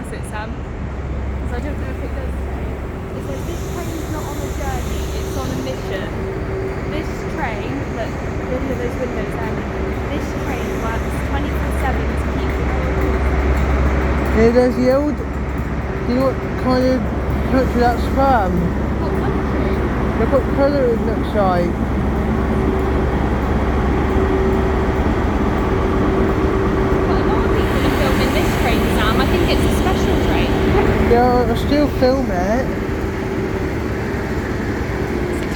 That's it, Sam. Because I don't know if it does say. It says this train's not on a journey, it's on a mission. This train, look at those windows there. This train works 24/7 to keep the rail. Here there's the old, do you know what kind of country that's from? What country? Look what colour it looks like. But a lot of people are filming this train, Sam. I think it's a special train. Yeah, I'll still film it.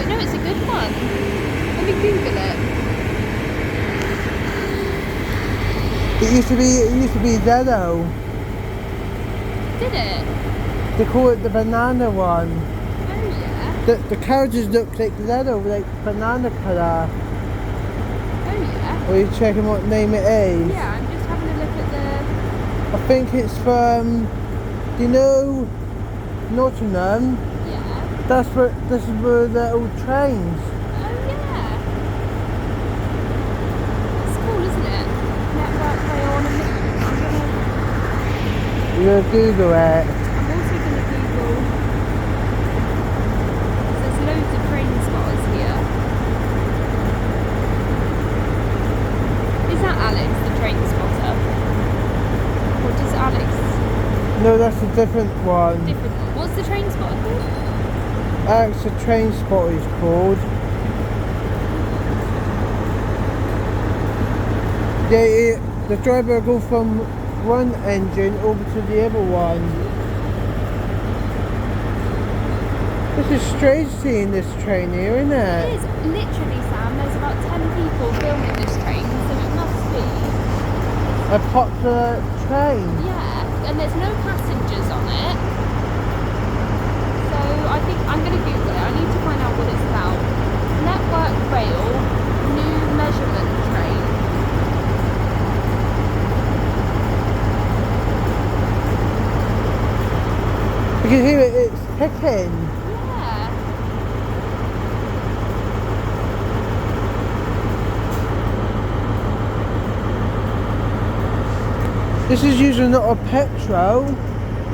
No, it's a good one. Let me Google it. It used to be yellow. Did it? They call it the banana one. Oh yeah. The carriages look like yellow, like banana colour. Oh yeah. Are you checking what name it is? Yeah, I'm just having a look at the... I think it's from, do you know, Nottingham? Yeah. This is where the old trains. Oh yeah. It's cool, isn't it? Network rail on a mission. You're gonna Google it. I'm also going to Google... There's loads of train spotters here. Is that Alex, the train spotter? Or does Alex... No, that's a different one. Different one. What's the train spotter called? Alex the train spotter is called. The driver will go from one engine over to the other one. This is strange seeing this train here, isn't it? It is. Literally, Sam, there's about 10 people filming this train, so it must be... A popular train. Yeah, and there's no passengers on it. So I think I'm going to Google it. I need to find out what it's about. Network Rail, new measurement train. You can hear it's ticking. Yeah. This is usually not a petrol.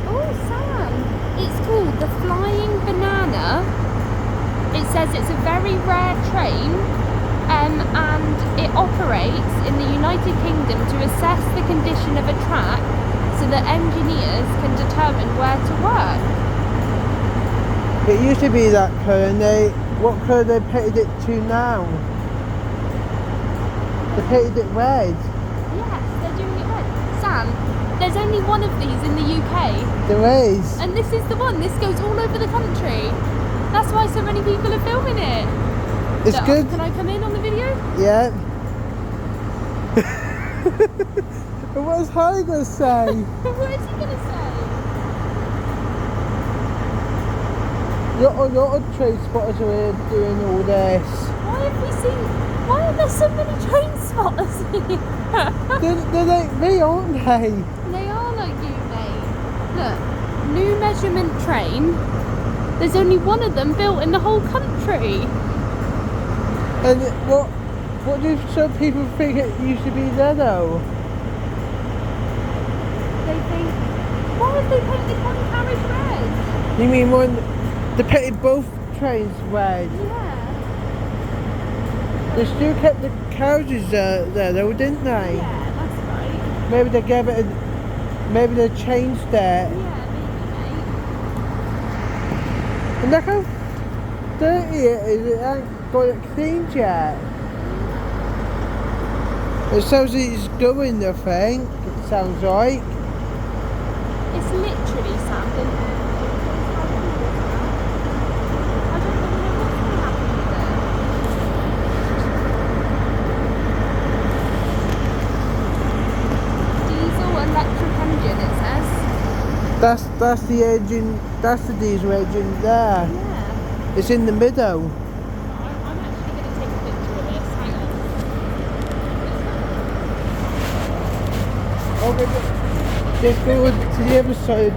Oh, Sam, it's called the Flying Banana. It says it's a very rare train and it operates in the United Kingdom to assess the condition of a track so that engineers can determine where to work. It used to be that colour, and what colour they painted it to now? They painted it red. Yes, they're doing it red. Sam, there's only one of these in the UK. There is. And this is the one. This goes all over the country. That's why so many people are filming it. It's Look, good. Can I come in on the video? Yeah. What's Harry going to say? What is he going to say? A lot of train spotters are doing all this. Why are there so many train spotters here? They're like me, aren't they? They are like you, mate. Look, new measurement train. There's only one of them built in the whole country. And what do some people think it used to be there though? They think, why have they painted one carriage red? You mean they painted both trains red? Yeah. They still kept the carriages there though, didn't they? Yeah, that's right. Maybe they gave it maybe they changed it. Yeah, maybe, mate. And look how dirty it is, it ain't got it cleaned yet. It sounds like it's going, I think, it sounds like. It's literally something. I don't really know what's going to happen with it. Diesel electric engine, it says. That's the engine, that's the diesel engine there. Yeah. It's in the middle. I'm actually going to take a picture of this. Hang on. Okay, let's go to the other side,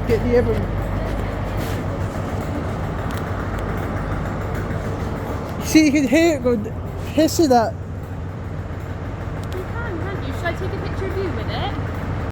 get the other. See, you can hear it go hissing that